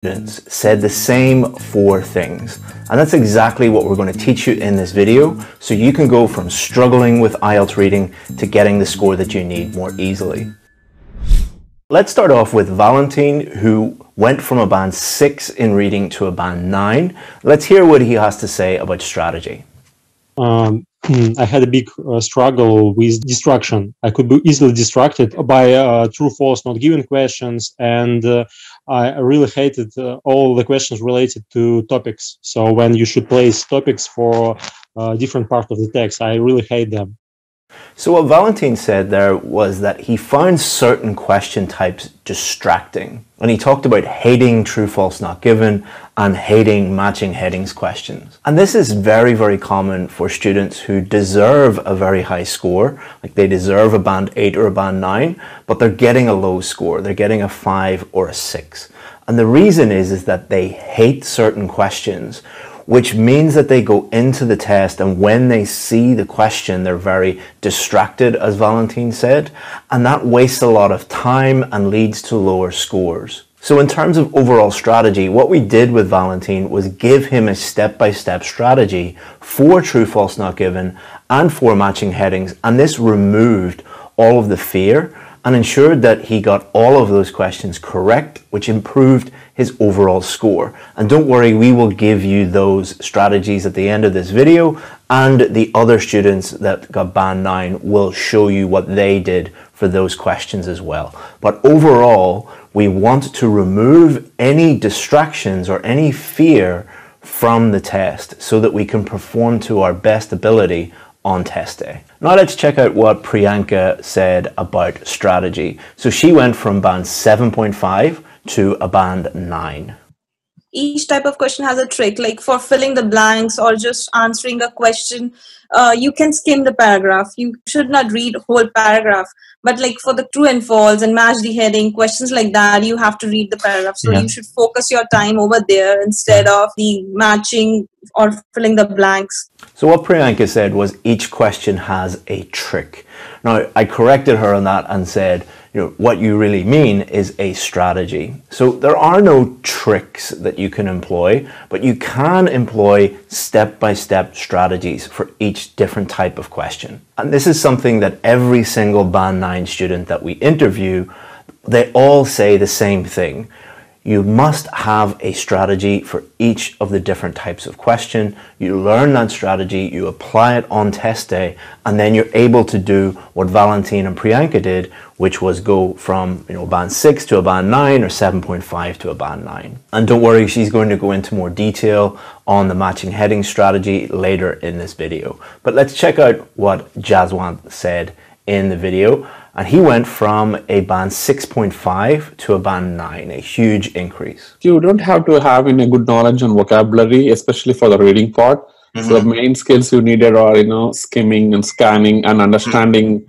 Students said the same 4 things, and that's exactly what we're going to teach you in this video, so you can go from struggling with IELTS reading to getting the score that you need more easily. Let's start off with Valentin, who went from a band 6 in reading to a band 9. Let's hear what he has to say about strategy. I had a big struggle with distraction. I could be easily distracted by true, false, not given questions, and I really hated all the questions related to topics. So when you should place topics for different part of the text, I really hate them. So what Valentin said there was that he found certain question types distracting. And he talked about hating true, false, not given and hating matching headings questions. And this is very, very common for students who deserve a very high score, like they deserve a band 8 or a band 9, but they're getting a low score. They're getting a 5 or a 6. And the reason is that they hate certain questions, which means that they go into the test and when they see the question, they're very distracted, as Valentin said, and that wastes a lot of time and leads to lower scores. So in terms of overall strategy, what we did with Valentin was give him a step-by-step strategy for true, false, not given and for matching headings, and this removed all of the fear and ensured that he got all of those questions correct, which improved his overall score. And don't worry, we will give you those strategies at the end of this video, and the other students that got band 9 will show you what they did for those questions as well. But overall, we want to remove any distractions or any fear from the test so that we can perform to our best ability on test day. Now let's check out what Priyanka said about strategy. So she went from band 7.5 to a band 9. Each type of question has a trick, like for filling the blanks or just answering a question, you can skim the paragraph. You should not read whole paragraph. But like for the true and false and match the heading, questions like that, you have to read the paragraph. So you should focus your time over there instead of the matching or filling the blanks. So what Priyanka said was each question has a trick. Now I corrected her on that and said, what you really mean is a strategy. So there are no tricks that you can employ, but you can employ step-by-step strategies for each different type of question. And this is something that every single band 9 student that we interview, they all say the same thing. You must have a strategy for each of the different types of question. You learn that strategy, you apply it on test day, and then you're able to do what Valentin and Priyanka did, which was go from band 6 to a band 9 or 7.5 to a band 9. And don't worry, she's going to go into more detail on the matching heading strategy later in this video. But let's check out what Jaswant said in the video. And he went from a band 6.5 to a band 9, a huge increase. You don't have to have a good knowledge on vocabulary, especially for the reading part. So the main skills you needed are, skimming and scanning and understanding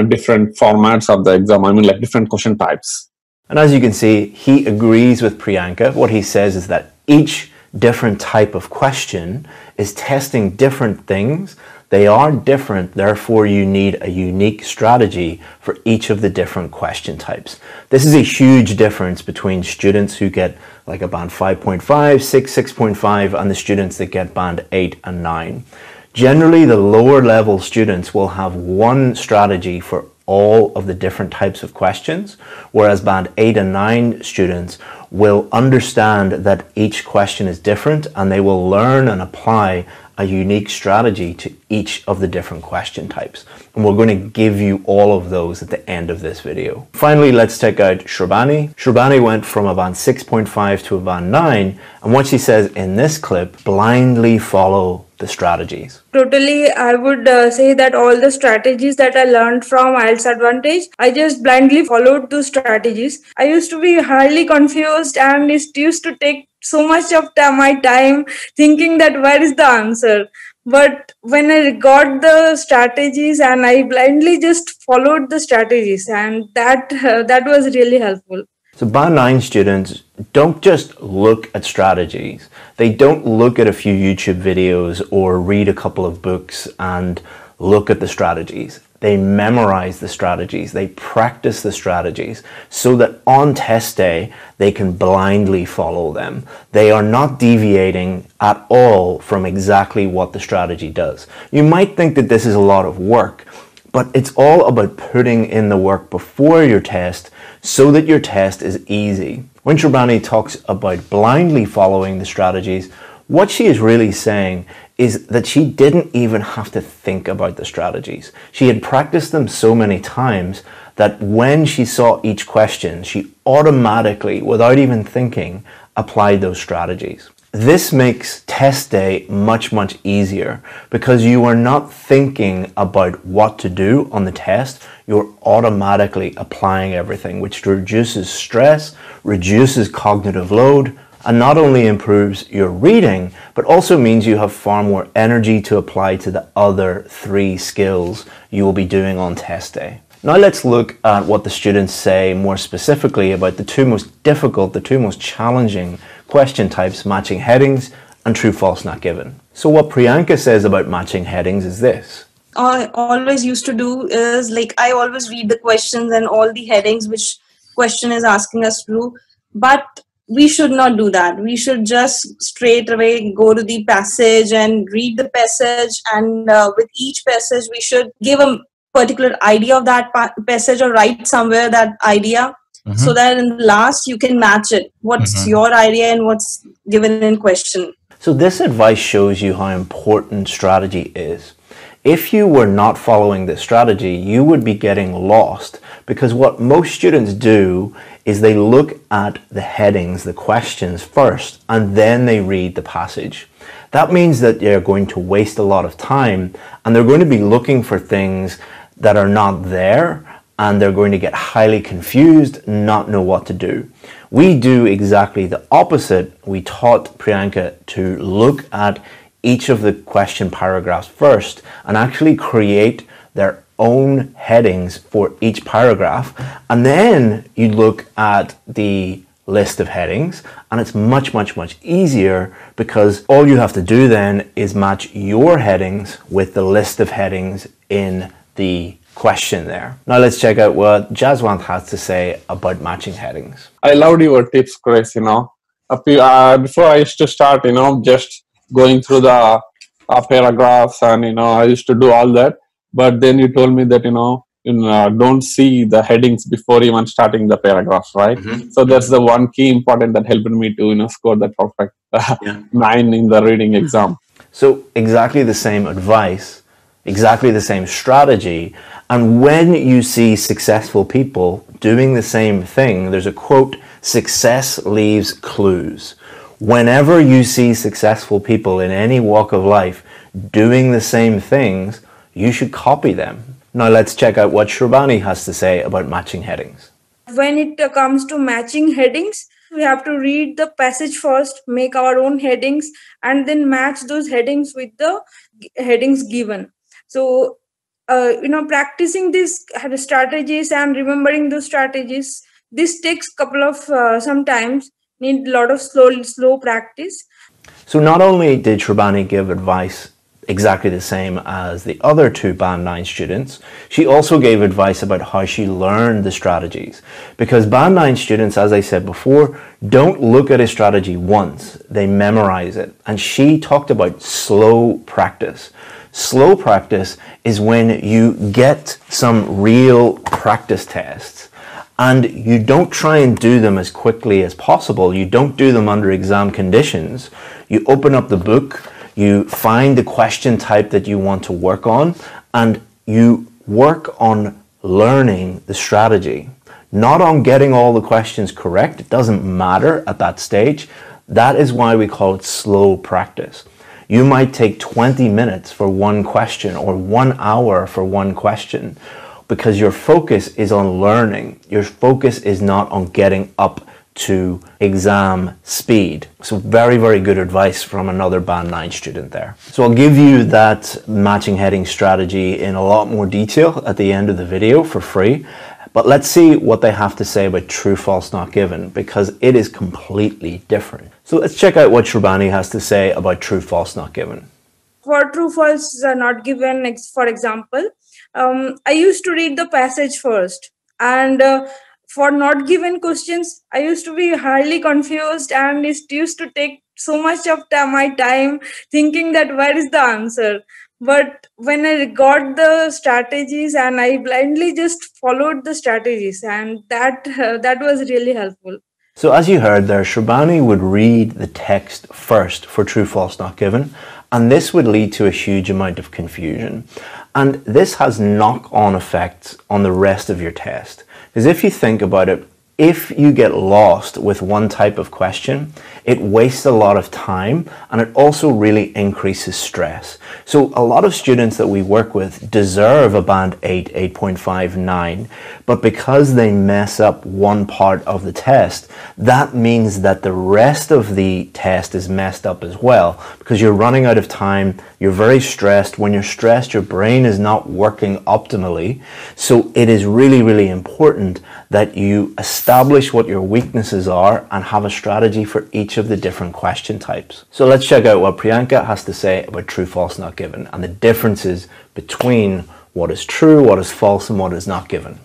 different formats of the exam. I mean, like different question types. And as you can see, he agrees with Priyanka. What he says is that each different type of question is testing different things. They are different, therefore you need a unique strategy for each of the different question types. This is a huge difference between students who get like a band 5.5, 6, 6.5 and the students that get band 8 and 9. Generally, the lower level students will have one strategy for all of the different types of questions, whereas band 8 and 9 students will understand that each question is different and they will learn and apply a unique strategy to each of the different question types. And we're going to give you all of those at the end of this video. Finally, let's check out Shrubani. Shrubani went from a band 6.5 to a band 9. And what she says in this clip, blindly follow the strategies. Totally, I would say that all the strategies that I learned from IELTS Advantage, I just blindly followed those strategies. I used to be highly confused and it used to take so much of my time thinking that where is the answer. But when I got the strategies and I blindly just followed the strategies, and that was really helpful. So band 9 students don't just look at strategies. They don't look at a few YouTube videos or read a couple of books and look at the strategies. they memorize the strategies, they practice the strategies so that on test day, they can blindly follow them. They are not deviating at all from exactly what the strategy does. You might think that this is a lot of work, but it's all about putting in the work before your test so that your test is easy. When Shrabani talks about blindly following the strategies, what she is really saying is that she didn't even have to think about the strategies. She had practiced them so many times that when she saw each question, she automatically, without even thinking, applied those strategies. This makes test day much, much easier because you are not thinking about what to do on the test. You're automatically applying everything, which reduces stress, reduces cognitive load, and not only improves your reading, but also means you have far more energy to apply to the other 3 skills you will be doing on test day. Now let's look at what the students say more specifically about the 2 most difficult, the 2 most challenging question types, matching headings and true, false, not given. So what Priyanka says about matching headings is this. I always used to do is like I always read the questions and all the headings which question is asking us to do, but we should not do that. We should just straight away go to the passage and read the passage, and with each passage we should give a particular idea of that passage or write somewhere that idea, so that in the last you can match it. What's your idea and what's given in question. So this advice shows you how important strategy is. If you were not following this strategy, you would be getting lost, because what most students do is they look at the headings, the questions first, and then they read the passage. That means that they're going to waste a lot of time, and they're going to be looking for things that are not there, and they're going to get highly confused, not know what to do. We do exactly the opposite. We taught Priyanka to look at each of the question paragraphs first and actually create their own headings for each paragraph, and then you look at the list of headings, and it's much easier because all you have to do then is match your headings with the list of headings in the question there. Now let's check out what Jaswant has to say about matching headings. I loved your tips, Chris. Before I used to start, just going through the paragraphs, and I used to do all that. But then you told me that don't see the headings before even starting the paragraphs, right? So that's the one key important that helped me to score that perfect 9 in the reading exam. So exactly the same advice, exactly the same strategy. And when you see successful people doing the same thing, there's a quote, "Success leaves clues." Whenever you see successful people in any walk of life doing the same things, you should copy them. Now let's check out what Shrabani has to say about matching headings. When it comes to matching headings, we have to read the passage first, make our own headings, and then match those headings with the headings given. So, practicing these strategies and remembering those strategies, this takes couple of sometimes need a lot of slow practice. So not only did Shrabani give advice exactly the same as the other 2 Band 9 students, she also gave advice about how she learned the strategies. Because Band 9 students, as I said before, don't look at a strategy once, they memorize it. And she talked about slow practice. Slow practice is when you get some real practice tests and you don't try and do them as quickly as possible. You don't do them under exam conditions. You open up the book, you find the question type that you want to work on, and you work on learning the strategy, not on getting all the questions correct. It doesn't matter at that stage. That is why we call it slow practice. You might take 20 minutes for one question or 1 hour for one question because your focus is on learning. Your focus is not on getting up to exam speed. So very good advice from another Band 9 student there. So I'll give you that matching heading strategy in a lot more detail at the end of the video for free. But let's see what they have to say about true, false, not given, because it is completely different. So let's check out what Shrabani has to say about true, false, not given. For true, false, not given, for example, I used to read the passage first, and for not given questions, I used to be highly confused, and it used to take so much of my time thinking that where is the answer. But when I got the strategies and I blindly just followed the strategies, and that was really helpful. So as you heard there, Sharbani would read the text first for true, false, not given, and this would lead to a huge amount of confusion. And this has knock-on effects on the rest of your test. Because if you think about it, if you get lost with one type of question, it wastes a lot of time and it also really increases stress. So a lot of students that we work with deserve a band 8, 8.5, 9, but because they mess up one part of the test, that means that the rest of the test is messed up as well, because you're running out of time, you're very stressed. When you're stressed, your brain is not working optimally. So it is really, really important that you establish what your weaknesses are and have a strategy for each of the different question types. So let's check out what Priyanka has to say about true, false, not given, and the differences between what is true, what is false, and what is not given.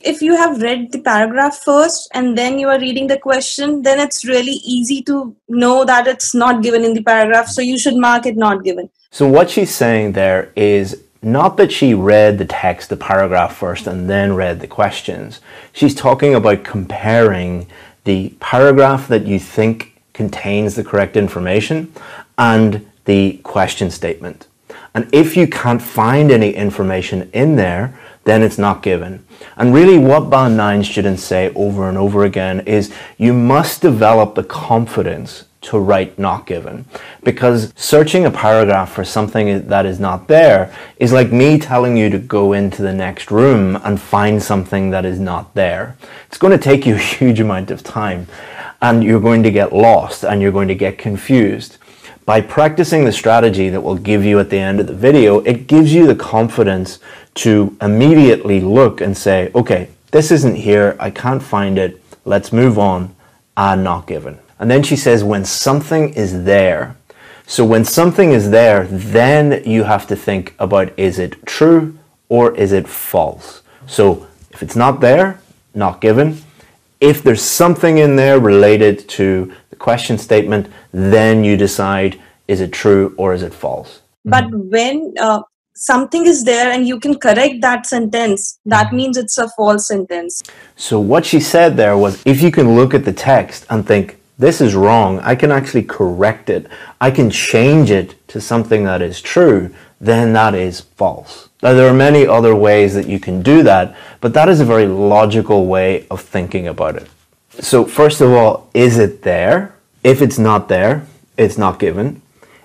If you have read the paragraph first and then you are reading the question, then it's really easy to know that it's not given in the paragraph, so you should mark it not given. So what she's saying there is not that she read the text, the paragraph first, and then read the questions. She's talking about comparing the paragraph that you think contains the correct information and the question statement. And if you can't find any information in there, then it's not given. And really what Band 9 students say over and over again is you must develop the confidence to write not given, because searching a paragraph for something that is not there is like me telling you to go into the next room and find something that is not there. It's going to take you a huge amount of time and you're going to get lost and you're going to get confused. By practicing the strategy that we'll give you at the end of the video, it gives you the confidence to immediately look and say, okay, this isn't here, I can't find it, let's move on, and not given. And then she says, when something is there. So when something is there, then you have to think about, is it true or is it false? So if it's not there, not given. If there's something in there related to the question statement, then you decide, is it true or is it false? But when something is there and you can correct that sentence, that means it's a false sentence. So what she said there was, if you can look at the text and think, this is wrong, I can actually correct it, I can change it to something that is true, then that is false. Now there are many other ways that you can do that, but that is a very logical way of thinking about it. So first of all, is it there? If it's not there, it's not given.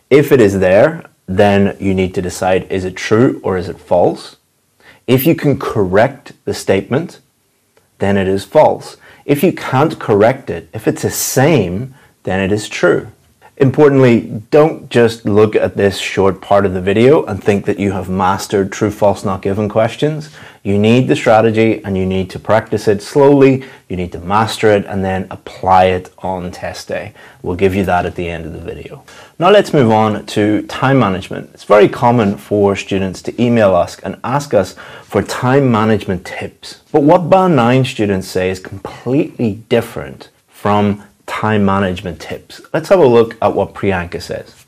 If it is there, then you need to decide, is it true or is it false? If you can correct the statement, then it is false. If you can't correct it, if it's the same, then it is true. Importantly, don't just look at this short part of the video and think that you have mastered true, false, not given questions. You need the strategy and you need to practice it slowly. You need to master it and then apply it on test day. We'll give you that at the end of the video. Now let's move on to time management. It's very common for students to email us and ask us for time management tips. But what Band 9 students say is completely different from time management tips. Let's have a look at what Priyanka says.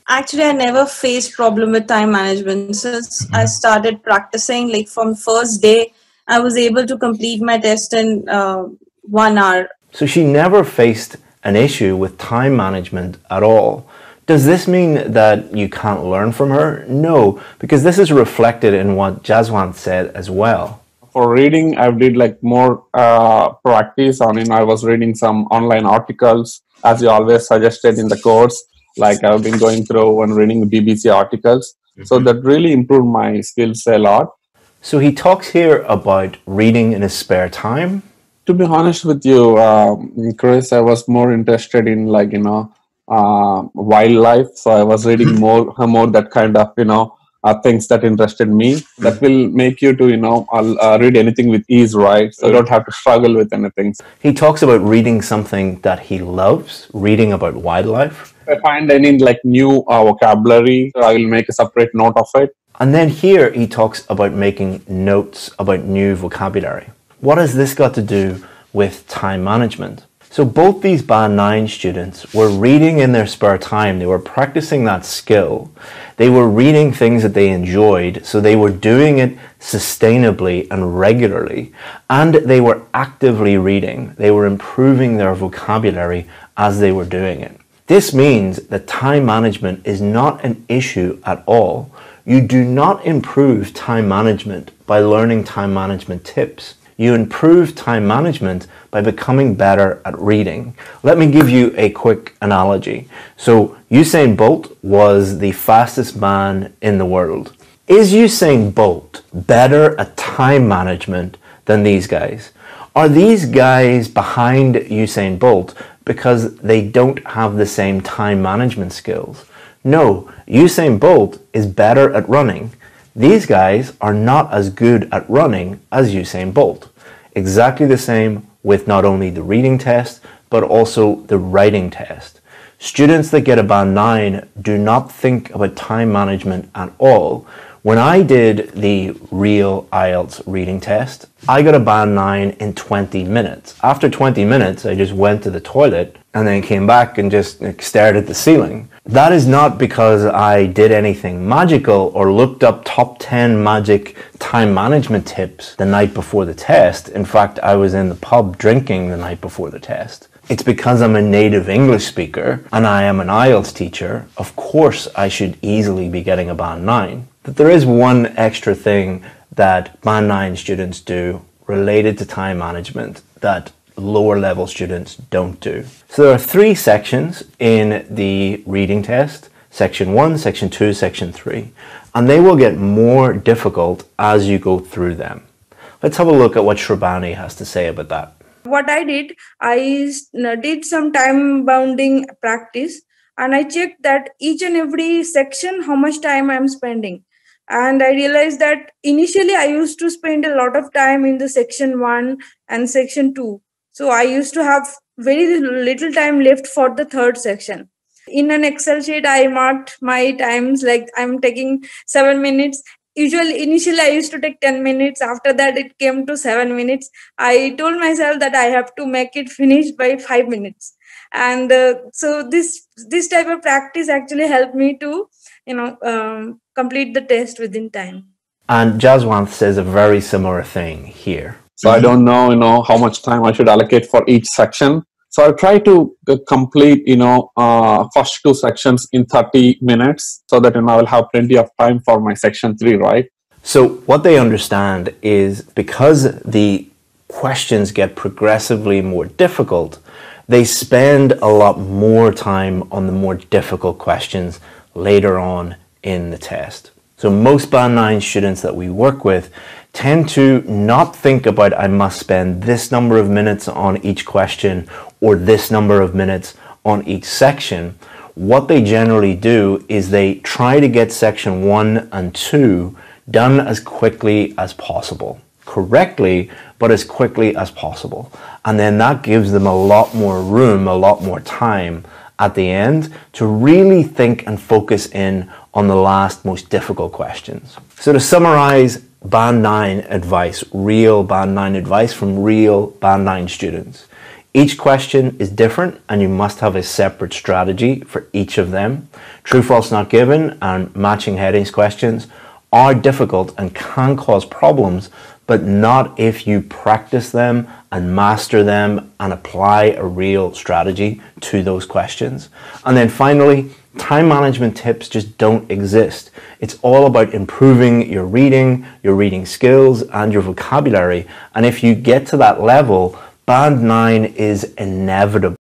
Actually, I never faced problem with time management. Since I started practicing, like from first day, I was able to complete my test in 1 hour. So she never faced an issue with time management at all. Does this mean that you can't learn from her? No, because this is reflected in what Jaswant said as well. For reading, I did like more practice on, I was reading some online articles, as you always suggested in the course. Like I've been going through and reading BBC articles. So that really improved my skills a lot. So he talks here about reading in his spare time. To be honest with you, Chris, I was more interested in wildlife. So I was reading more that kind of, things that interested me. That will make you to, read anything with ease, right? So you don't have to struggle with anything. He talks about reading something that he loves, reading about wildlife. If I find any new vocabulary, I will make a separate note of it. And then here he talks about making notes about new vocabulary. What has this got to do with time management? So both these Band 9 students were reading in their spare time. They were practicing that skill. They were reading things that they enjoyed, so they were doing it sustainably and regularly. And they were actively reading. They were improving their vocabulary as they were doing it. This means that time management is not an issue at all. You do not improve time management by learning time management tips. You improve time management by becoming better at reading. Let me give you a quick analogy. So Usain Bolt was the fastest man in the world. Is Usain Bolt better at time management than these guys? Are these guys behind Usain Bolt because they don't have the same time management skills? No, Usain Bolt is better at running. These guys are not as good at running as Usain Bolt. Exactly the same with not only the reading test, but also the writing test. Students that get a Band 9 do not think about time management at all. When I did the real IELTS reading test, I got a Band 9 in 20 minutes. After 20 minutes, I just went to the toilet and then came back and just stared at the ceiling. That is not because I did anything magical or looked up top 10 magic time management tips the night before the test. In fact, I was in the pub drinking the night before the test. It's because I'm a native English speaker and I am an IELTS teacher. Of course, I should easily be getting a Band 9. But there is one extra thing that Band 9 students do related to time management that lower level students don't do. So there are 3 sections in the reading test: section 1, section 2, section 3, and they will get more difficult as you go through them. Let's have a look at what Shrabani has to say about that. What I did some time bounding practice, and I checked that each and every section how much time I'm spending. And I realized that initially I used to spend a lot of time in the section 1 and section 2. So I used to have very little time left for the third section. In an Excel sheet, I marked my times like I'm taking 7 minutes. Initially, I used to take 10 minutes. After that, it came to 7 minutes. I told myself that I have to make it finish by 5 minutes. And so this type of practice actually helped me to, complete the test within time. And Jaswanth says a very similar thing here. So I don't know, how much time I should allocate for each section. So I'll try to complete, first 2 sections in 30 minutes so that, I will have plenty of time for my section 3, right? So what they understand is because the questions get progressively more difficult, they spend a lot more time on the more difficult questions later on in the test. So most Band 9 students that we work with tend to not think about I must spend this number of minutes on each question or this number of minutes on each section. What they generally do is they try to get section 1 and 2 done as quickly as possible. Correctly, but as quickly as possible. And then that gives them a lot more room, a lot more time at the end to really think and focus in on the last most difficult questions. So to summarize Band 9 advice, real Band 9 advice from real Band 9 students. Each question is different and you must have a separate strategy for each of them. True, false, not given and matching headings questions are difficult and can cause problems, but not if you practice them and master them and apply a real strategy to those questions. And then finally, time management tips just don't exist. It's all about improving your reading skills and your vocabulary. And if you get to that level, Band 9 is inevitable.